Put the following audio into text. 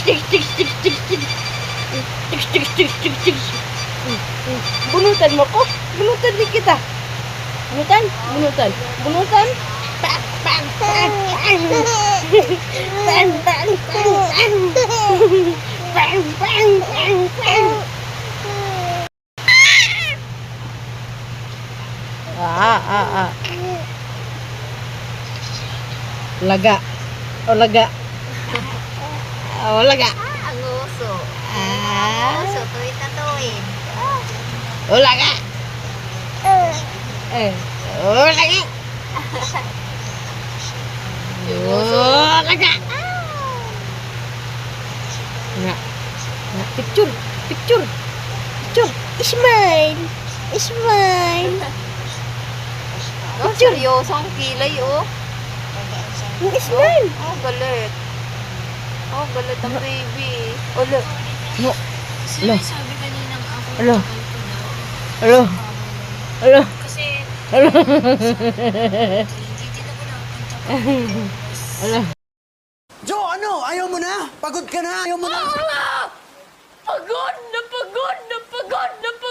Tiks, tiks, tiks, tiks, tiks. Tiks, tiks, tiks, tiks, tiks. Bunutan mo ko? Bunutan din kita. Bunutan? Bunutan. Bunutan? Bang, bang, bang, bang. Bang, bang, bang, bang. Bang, bang, bang, bang. Laga. O laga. O laga. Ang uso. Ah. Uso, tuwid na tuwid. O laga. O laga. O laga. Nga. Nga. Picture. Picture. Picture. Smile. Smile. Oh, seryoso ang kilay, oh. Smile. Oh, galit. Oh, galit ang baby. Alo. Mo. Alo. Sabi kaninang ako. Alo. Alo. Alo. Kasi Alo. hindi na ko napunta. Alo. Jo, ano? Ayaw mo na? Pagod ka na? Ayaw mo na? Pagod na pagod na pagod na pagod.